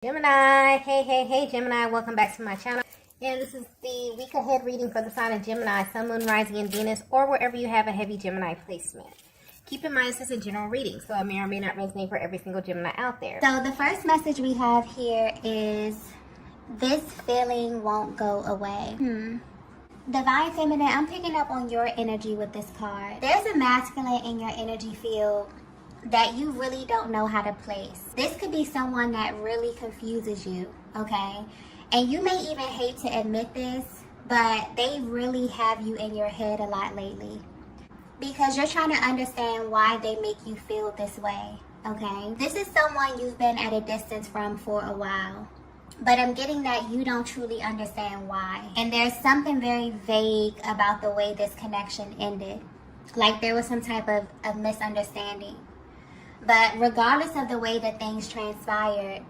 Gemini, hey Gemini, welcome back to my channel. And this is the week ahead reading for the sign of Gemini, Sun, Moon, Rising, and Venus, or wherever you have a heavy Gemini placement. Keep in mind this is a general reading, so it may or may not resonate for every single Gemini out there. So the first message we have here is, this feeling won't go away. Divine Feminine, I'm picking up on your energy with this card. There's a masculine in your energy field that you really don't know how to place. This could be someone that really confuses you, okay? And you may even hate to admit this, but they really have you in your head a lot lately, because you're trying to understand why they make you feel this way, okay? This is someone you've been at a distance from for a while, but I'm getting that you don't truly understand why. And there's something very vague about the way this connection ended. Like there was some type of misunderstanding. But regardless of the way that things transpired,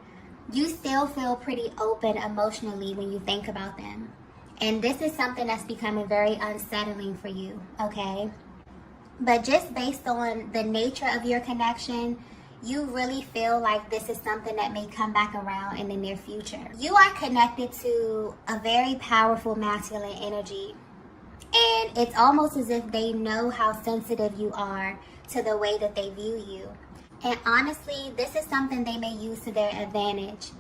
you still feel pretty open emotionally when you think about them. And this is something that's becoming very unsettling for you, okay? But just based on the nature of your connection, you really feel like this is something that may come back around in the near future. You are connected to a very powerful masculine energy. And it's almost as if they know how sensitive you are to the way that they view you. And honestly, this is something they may use to their advantage.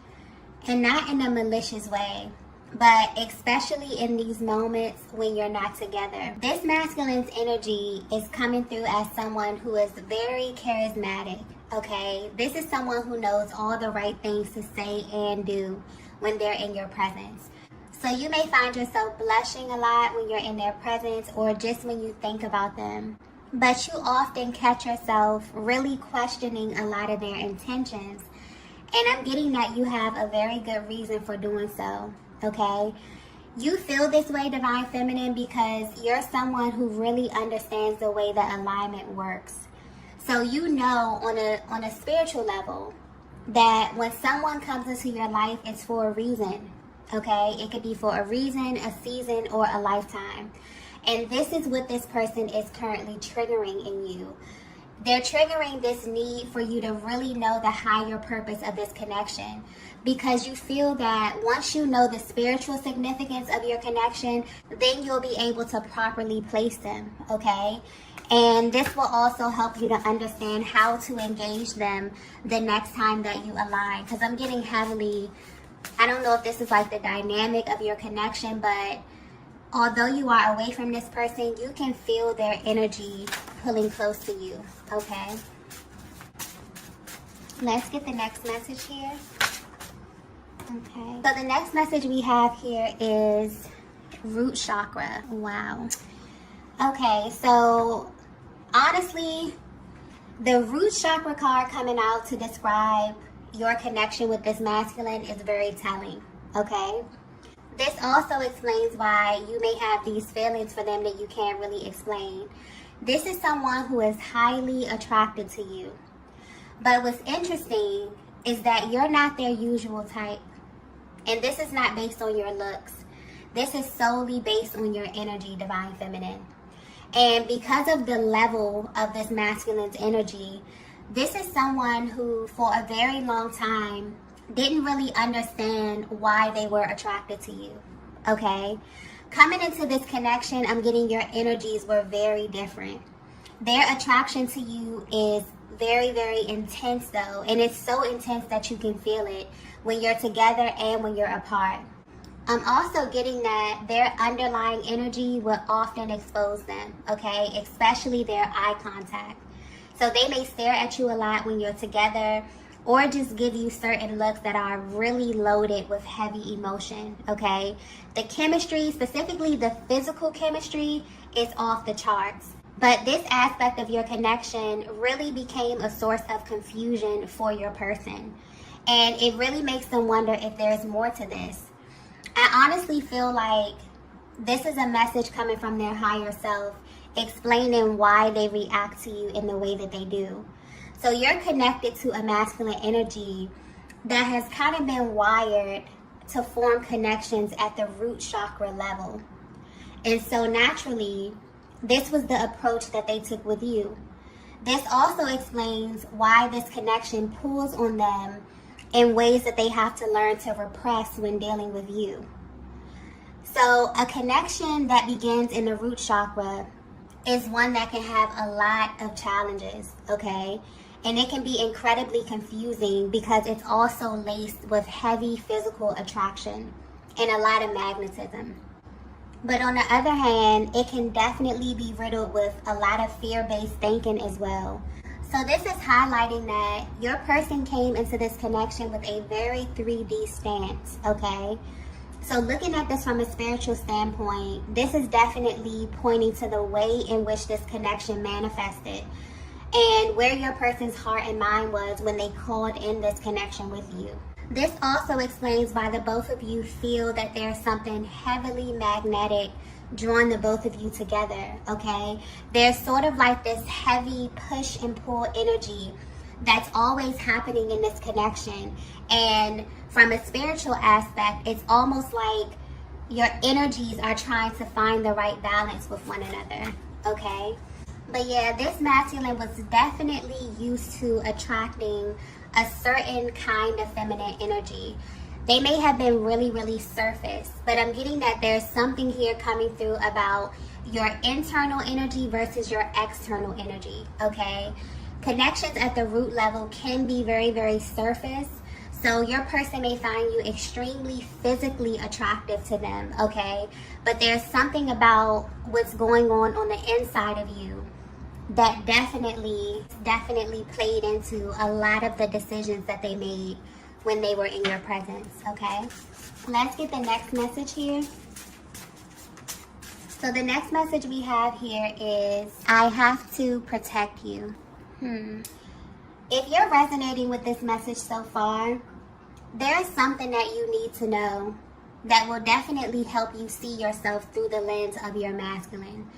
And not in a malicious way, but especially in these moments when you're not together. This masculine's energy is coming through as someone who is very charismatic, okay? This is someone who knows all the right things to say and do when they're in your presence. So you may find yourself blushing a lot when you're in their presence or just when you think about them. But you often catch yourself really questioning a lot of their intentions. And I'm getting that you have a very good reason for doing so, okay? You feel this way, Divine Feminine, because you're someone who really understands the way that alignment works. So you know on a spiritual level that when someone comes into your life, it's for a reason, okay? It could be for a reason, a season, or a lifetime. And this is what this person is currently triggering in you. They're triggering this need for you to really know the higher purpose of this connection, because you feel that once you know the spiritual significance of your connection, then you'll be able to properly place them, okay? And this will also help you to understand how to engage them the next time that you align. Because I'm getting heavily, I don't know if this is like the dynamic of your connection, but although you are away from this person, you can feel their energy pulling close to you, okay? Let's get the next message here. Okay. So the next message we have here is root chakra. Wow. Okay, so honestly, the root chakra card coming out to describe your connection with this masculine is very telling, okay? This also explains why you may have these feelings for them that you can't really explain. This is someone who is highly attracted to you. But what's interesting is that you're not their usual type. And this is not based on your looks. This is solely based on your energy, Divine Feminine. And because of the level of this masculine's energy, this is someone who for a very long time didn't really understand why they were attracted to you, okay? Coming into this connection, I'm getting your energies were very different. Their attraction to you is very, very intense though, and it's so intense that you can feel it when you're together and when you're apart. I'm also getting that their underlying energy will often expose them, okay? Especially their eye contact. So they may stare at you a lot when you're together, or just give you certain looks that are really loaded with heavy emotion, okay? The chemistry, specifically the physical chemistry, is off the charts. But this aspect of your connection really became a source of confusion for your person. And it really makes them wonder if there's more to this. I honestly feel like this is a message coming from their higher self, explaining why they react to you in the way that they do. So you're connected to a masculine energy that has kind of been wired to form connections at the root chakra level. And so naturally, this was the approach that they took with you. This also explains why this connection pulls on them in ways that they have to learn to repress when dealing with you. So a connection that begins in the root chakra is one that can have a lot of challenges, okay? And it can be incredibly confusing because it's also laced with heavy physical attraction and a lot of magnetism. But on the other hand, it can definitely be riddled with a lot of fear-based thinking as well. So this is highlighting that your person came into this connection with a very 3D stance, okay? So looking at this from a spiritual standpoint, this is definitely pointing to the way in which this connection manifested and where your person's heart and mind was when they called in this connection with you. This also explains why the both of you feel that there's something heavily magnetic drawing the both of you together, okay? There's sort of like this heavy push and pull energy that's always happening in this connection. And from a spiritual aspect, it's almost like your energies are trying to find the right balance with one another, okay? But yeah, this masculine was definitely used to attracting a certain kind of feminine energy. They may have been really, really surface, but I'm getting that there's something here coming through about your internal energy versus your external energy, okay? Connections at the root level can be very, very surface. So your person may find you extremely physically attractive to them, okay? But there's something about what's going on the inside of you that definitely played into a lot of the decisions that they made when they were in your presence, okay? Let's get the next message here. So the next message we have here is, I have to protect you. If you're resonating with this message so far, there's something that you need to know that will definitely help you see yourself through the lens of your masculine.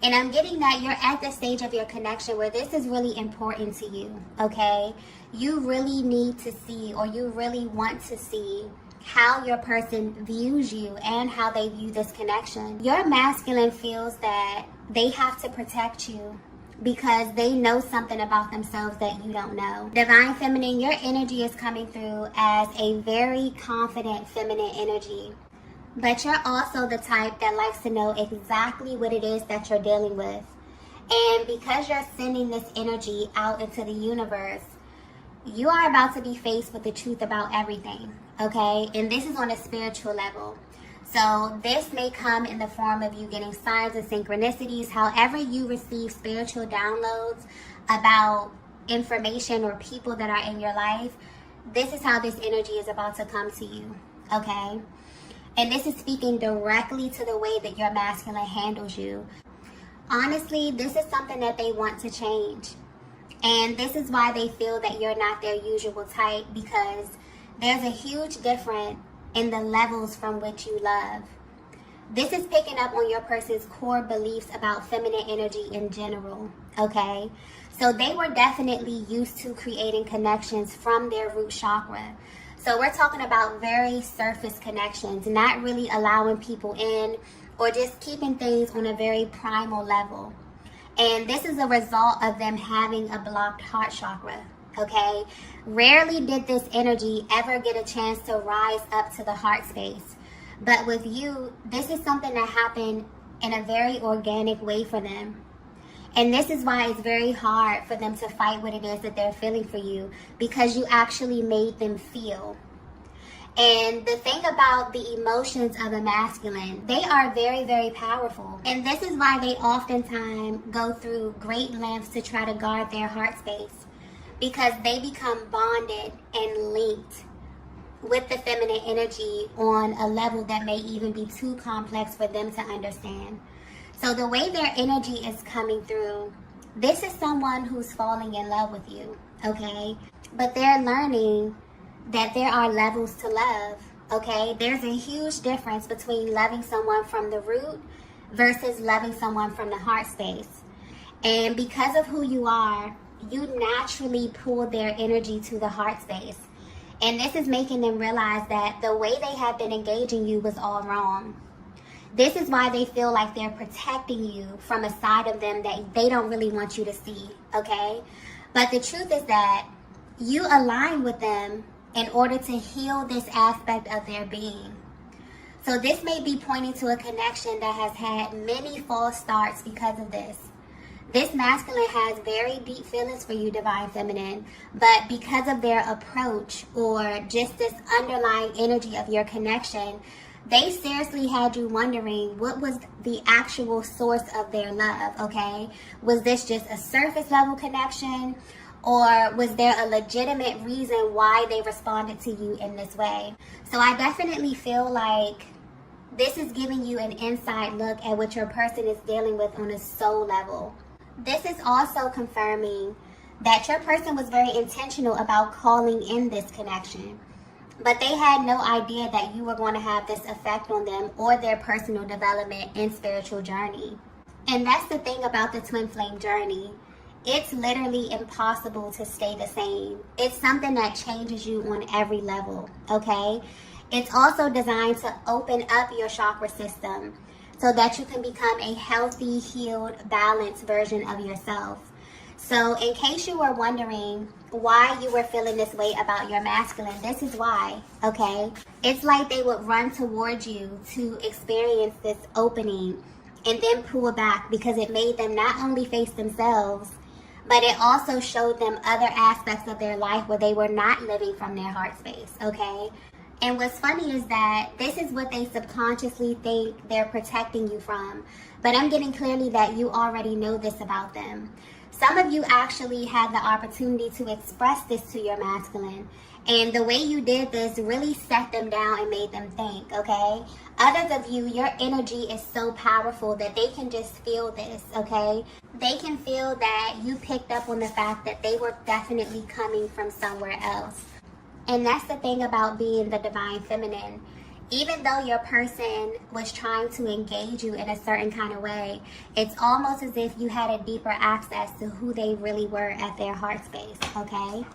And I'm getting that you're at the stage of your connection where this is really important to you, okay? You really need to see, or you really want to see, how your person views you and how they view this connection. Your masculine feels that they have to protect you because they know something about themselves that you don't know. Divine Feminine, your energy is coming through as a very confident feminine energy. But you're also the type that likes to know exactly what it is that you're dealing with. And because you're sending this energy out into the universe, you are about to be faced with the truth about everything, okay? And this is on a spiritual level. So this may come in the form of you getting signs and synchronicities. However you receive spiritual downloads about information or people that are in your life, this is how this energy is about to come to you, okay? And this is speaking directly to the way that your masculine handles you. Honestly, this is something that they want to change. And this is why they feel that you're not their usual type, because there's a huge difference in the levels from which you love. This is picking up on your person's core beliefs about feminine energy in general, okay? So they were definitely used to creating connections from their root chakra. So we're talking about very surface connections, not really allowing people in or just keeping things on a very primal level. And this is a result of them having a blocked heart chakra, okay? Rarely did this energy ever get a chance to rise up to the heart space. But with you, this is something that happened in a very organic way for them. And this is why it's very hard for them to fight what it is that they're feeling for you, because you actually made them feel. And the thing about the emotions of a masculine, they are very, very powerful. And this is why they oftentimes go through great lengths to try to guard their heart space, because they become bonded and linked with the feminine energy on a level that may even be too complex for them to understand. So the way their energy is coming through, this is someone who's falling in love with you, okay? But they're learning that there are levels to love, okay? There's a huge difference between loving someone from the root versus loving someone from the heart space. And because of who you are, you naturally pull their energy to the heart space. And this is making them realize that the way they have been engaging you was all wrong. This is why they feel like they're protecting you from a side of them that they don't really want you to see, okay? But the truth is that you align with them in order to heal this aspect of their being. So this may be pointing to a connection that has had many false starts because of this. This masculine has very deep feelings for you, Divine Feminine, but because of their approach or just this underlying energy of your connection, they seriously had you wondering what was the actual source of their love, okay? Was this just a surface level connection, or was there a legitimate reason why they responded to you in this way? So I definitely feel like this is giving you an inside look at what your person is dealing with on a soul level. This is also confirming that your person was very intentional about calling in this connection, but they had no idea that you were going to have this effect on them or their personal development and spiritual journey. And that's the thing about the twin flame journey. It's literally impossible to stay the same. It's something that changes you on every level, okay? It's also designed to open up your chakra system so that you can become a healthy, healed, balanced version of yourself. So in case you were wondering why you were feeling this way about your masculine, this is why, okay? It's like they would run towards you to experience this opening and then pull back, because it made them not only face themselves, but it also showed them other aspects of their life where they were not living from their heart space, okay? And what's funny is that this is what they subconsciously think they're protecting you from. But I'm getting clearly that you already know this about them. Some of you actually had the opportunity to express this to your masculine. And the way you did this really set them down and made them think, okay? Others of you, your energy is so powerful that they can just feel this, okay? They can feel that you picked up on the fact that they were definitely coming from somewhere else. And that's the thing about being the Divine Feminine. Even though your person was trying to engage you in a certain kind of way, it's almost as if you had a deeper access to who they really were at their heart space, okay?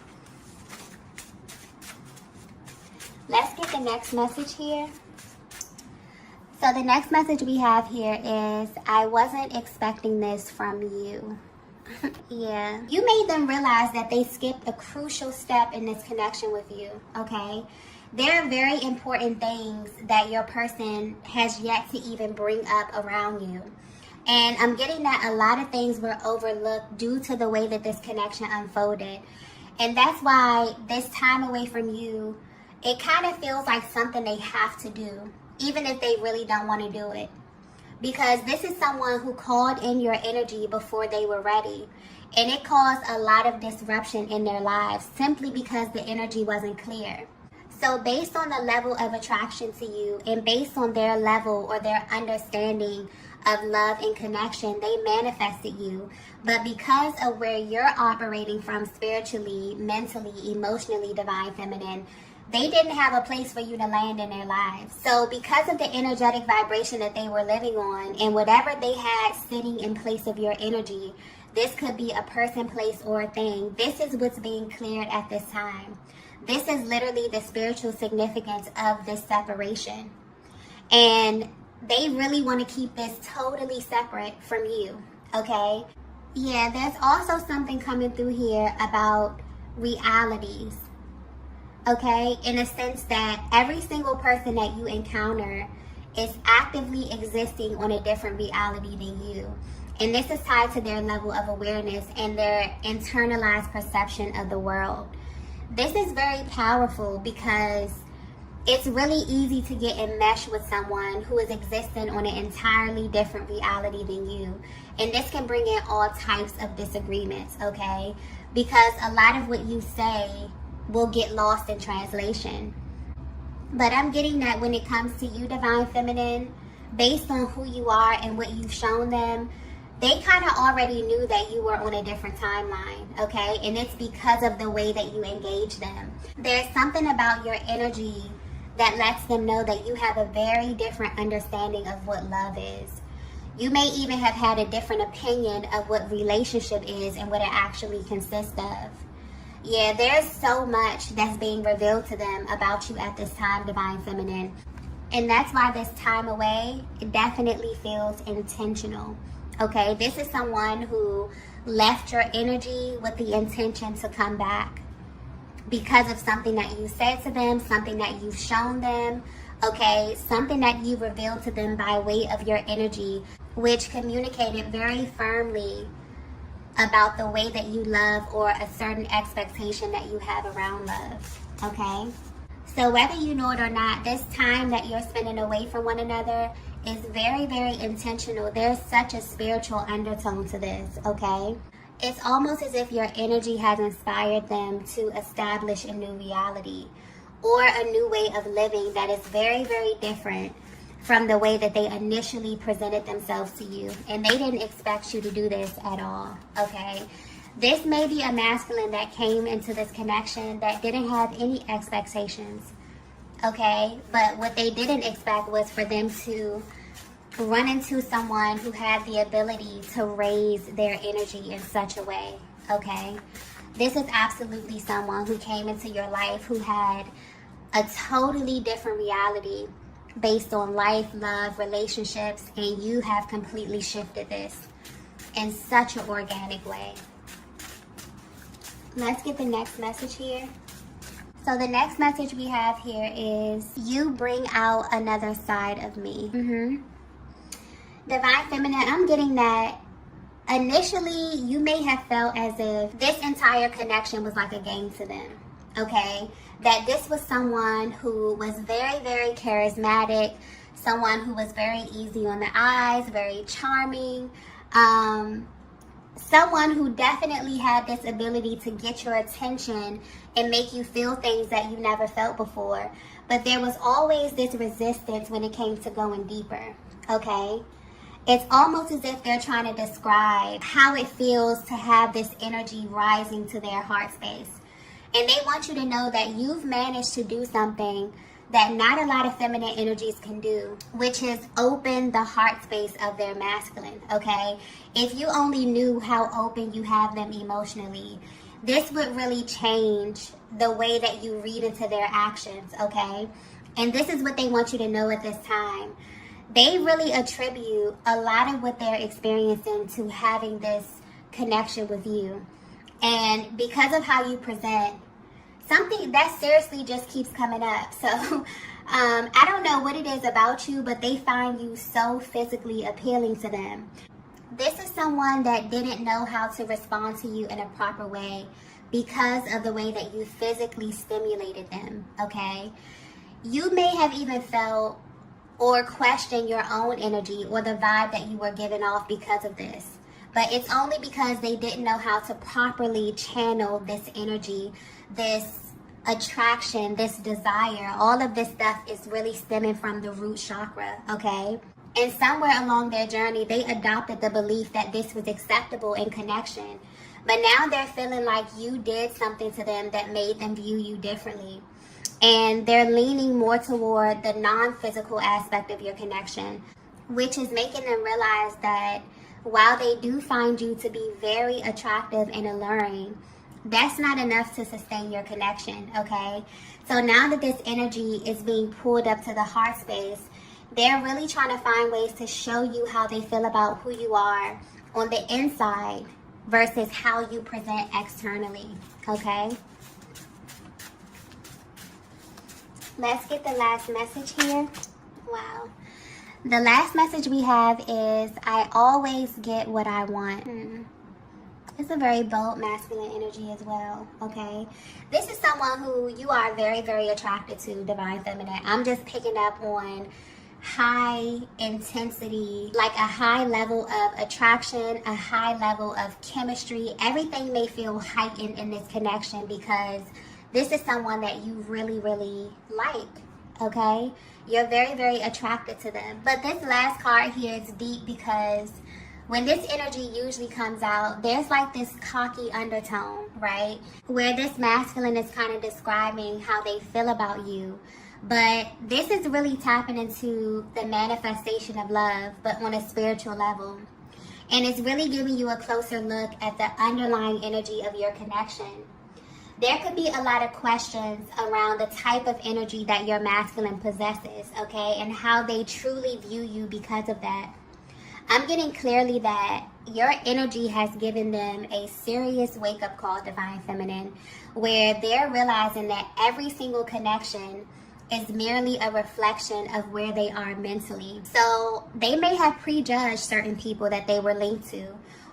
Let's get the next message here. So the next message we have here is, I wasn't expecting this from you. Yeah, you made them realize that they skipped a crucial step in this connection with you, okay? There are very important things that your person has yet to even bring up around you. And I'm getting that a lot of things were overlooked due to the way that this connection unfolded. And that's why this time away from you, it kind of feels like something they have to do, even if they really don't want to do it. Because this is someone who called in your energy before they were ready. And it caused a lot of disruption in their lives simply because the energy wasn't clear. So based on the level of attraction to you and based on their level or their understanding of love and connection, they manifested you. But because of where you're operating from spiritually, mentally, emotionally, Divine Feminine, they didn't have a place for you to land in their lives. So because of the energetic vibration that they were living on and whatever they had sitting in place of your energy, this could be a person, place, or a thing. This is what's being cleared at this time. This is literally the spiritual significance of this separation. And they really want to keep this totally separate from you, okay? Yeah, there's also something coming through here about realities. Okay, in a sense that every single person that you encounter is actively existing on a different reality than you. And this is tied to their level of awareness and their internalized perception of the world. This is very powerful because it's really easy to get enmeshed with someone who is existing on an entirely different reality than you. And this can bring in all types of disagreements, okay? Because a lot of what you say will get lost in translation. But I'm getting that when it comes to you, Divine Feminine, based on who you are and what you've shown them, they kind of already knew that you were on a different timeline, okay? And it's because of the way that you engage them. There's something about your energy that lets them know that you have a very different understanding of what love is. You may even have had a different opinion of what relationship is and what it actually consists of. Yeah, there's so much that's being revealed to them about you at this time, Divine Feminine. And that's why this time away, it definitely feels intentional. Okay, this is someone who left your energy with the intention to come back. because of something that you said to them, something that you've shown them, okay, something that you revealed to them by way of your energy, which communicated very firmly about the way that you love or a certain expectation that you have around love, okay? So whether you know it or not, this time that you're spending away from one another is very, very intentional. There's such a spiritual undertone to this, okay? It's almost as if your energy has inspired them to establish a new reality or a new way of living that is very, very different from the way that they initially presented themselves to you. And they didn't expect you to do this at all, okay? This may be a masculine that came into this connection that didn't have any expectations, okay? But what they didn't expect was for them to run into someone who had the ability to raise their energy in such a way, okay? This is absolutely someone who came into your life who had a totally different reality based on life, love, relationships, and you have completely shifted this in such an organic way. Let's get the next message here. So the next message we have here is, you bring out another side of me. Divine Feminine, I'm getting that initially you may have felt as if this entire connection was like a game to them, okay? That this was someone who was very, very charismatic, someone who was very easy on the eyes, very charming, someone who definitely had this ability to get your attention and make you feel things that you never felt before. But there was always this resistance when it came to going deeper, okay? It's almost as if they're trying to describe how it feels to have this energy rising to their heart space. And they want you to know that you've managed to do something that not a lot of feminine energies can do, which is open the heart space of their masculine, okay? If you only knew how open you have them emotionally, this would really change the way that you read into their actions, okay? And this is what they want you to know at this time. They really attribute a lot of what they're experiencing to having this connection with you. And because of how you present, something that seriously just keeps coming up. So I don't know what it is about you, but they find you so physically appealing to them. This is someone that didn't know how to respond to you in a proper way because of the way that you physically stimulated them, okay? You may have even felt or questioned your own energy or the vibe that you were giving off because of this. But it's only because they didn't know how to properly channel this energy, this attraction, this desire. All of this stuff is really stemming from the root chakra, okay? And somewhere along their journey, they adopted the belief that this was acceptable in connection. But now they're feeling like you did something to them that made them view you differently. And they're leaning more toward the non-physical aspect of your connection, which is making them realize that while they do find you to be very attractive and alluring, that's not enough to sustain your connection, okay? So now that this energy is being pulled up to the heart space, they're really trying to find ways to show you how they feel about who you are on the inside versus how you present externally, okay? Let's get the last message here. Wow. The last message we have is, I always get what I want. It's a very bold masculine energy as well, okay? This is someone who you are very, very attracted to, Divine Feminine. I'm just picking up on high intensity, like a high level of attraction, a high level of chemistry. Everything may feel heightened in this connection because this is someone that you really, really like, okay? You're very, very attracted to them. But this last card here is deep because when this energy usually comes out, there's like this cocky undertone, right? Where this masculine is kind of describing how they feel about you. But this is really tapping into the manifestation of love, but on a spiritual level. And it's really giving you a closer look at the underlying energy of your connection. There could be a lot of questions around the type of energy that your masculine possesses, okay? And how they truly view you because of that. I'm getting clearly that your energy has given them a serious wake-up call, Divine Feminine, where they're realizing that every single connection is merely a reflection of where they are mentally. So they may have prejudged certain people that they were linked to,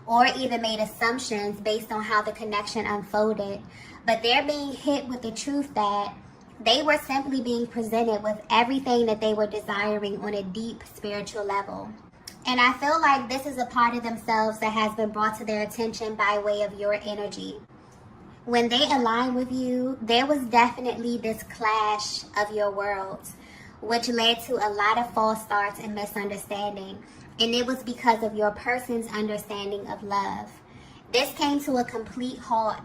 or even made assumptions based on how the connection unfolded, but they're being hit with the truth that they were simply being presented with everything that they were desiring on a deep spiritual level. And I feel like this is a part of themselves that has been brought to their attention by way of your energy. When they align with you, there was definitely this clash of your worlds, which led to a lot of false starts and misunderstanding. And it was because of your person's understanding of love. This came to a complete halt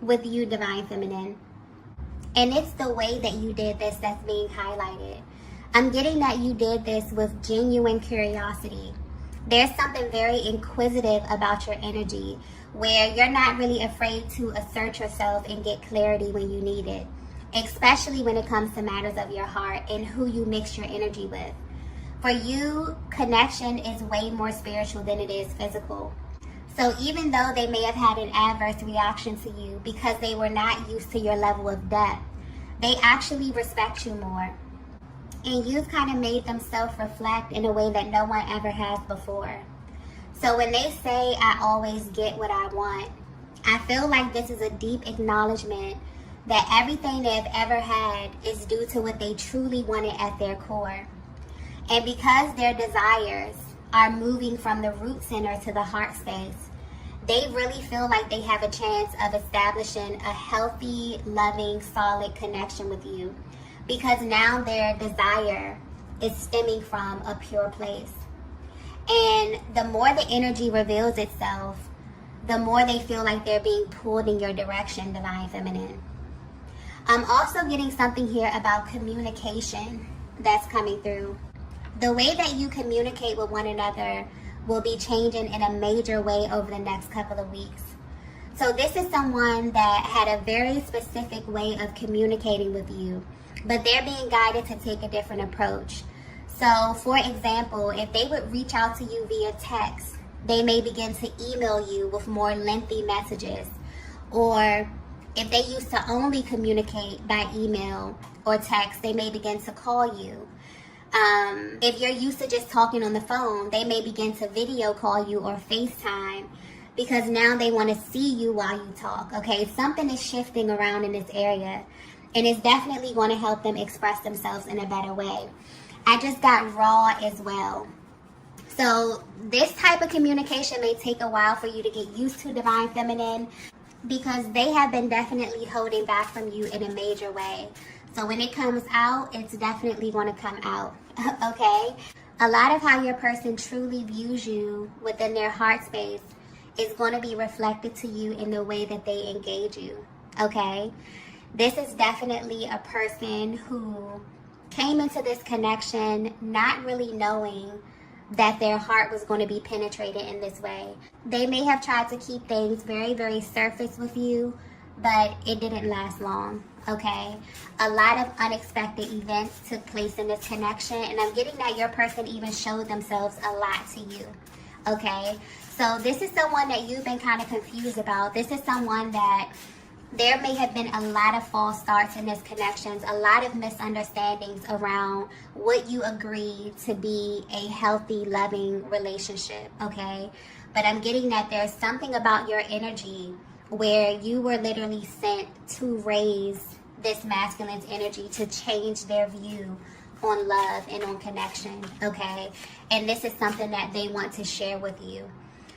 with you, Divine Feminine. And it's the way that you did this that's being highlighted. I'm getting that you did this with genuine curiosity. There's something very inquisitive about your energy where you're not really afraid to assert yourself and get clarity when you need it, especially when it comes to matters of your heart and who you mix your energy with. For you, connection is way more spiritual than it is physical. So even though they may have had an adverse reaction to you because they were not used to your level of depth, they actually respect you more. And you've kind of made them self-reflect in a way that no one ever has before. So when they say, I always get what I want, I feel like this is a deep acknowledgement that everything they've ever had is due to what they truly wanted at their core. And because their desires are moving from the root center to the heart space, they really feel like they have a chance of establishing a healthy, loving, solid connection with you. Because now their desire is stemming from a pure place. And the more the energy reveals itself, the more they feel like they're being pulled in your direction, Divine Feminine. I'm also getting something here about communication that's coming through. The way that you communicate with one another will be changing in a major way over the next couple of weeks. So this is someone that had a very specific way of communicating with you, but they're being guided to take a different approach. So, for example, if they would reach out to you via text, they may begin to email you with more lengthy messages. Or if they used to only communicate by email or text, they may begin to call you. If you're used to just talking on the phone, they may begin to video call you or FaceTime because now they want to see you while you talk. Okay, something is shifting around in this area. And it's definitely going to help them express themselves in a better way. I just got raw as well. So this type of communication may take a while for you to get used to, Divine Feminine, because they have been definitely holding back from you in a major way. So when it comes out, it's definitely going to come out. Okay? A lot of how your person truly views you within their heart space is going to be reflected to you in the way that they engage you. Okay? This is definitely a person who came into this connection not really knowing that their heart was going to be penetrated in this way. They may have tried to keep things very, very surface with you, but it didn't last long, okay? A lot of unexpected events took place in this connection, and I'm getting that your person even showed themselves a lot to you, okay? So this is someone that you've been kind of confused about. This is someone that there may have been a lot of false starts in this connections, a lot of misunderstandings around what you agreed to be a healthy, loving relationship, okay? But I'm getting that there's something about your energy where you were literally sent to raise this masculine's energy to change their view on love and on connection, okay? And this is something that they want to share with you.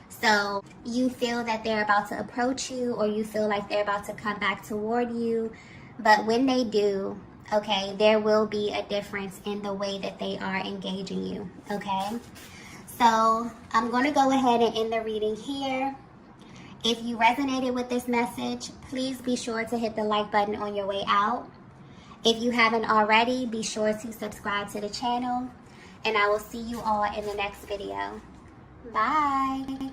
So you feel that they're about to approach you, or you feel like they're about to come back toward you. But when they do, okay, there will be a difference in the way that they are engaging you, okay? So I'm going to go ahead and end the reading here. If you resonated with this message, please be sure to hit the like button on your way out. If you haven't already, be sure to subscribe to the channel. And I will see you all in the next video. Bye.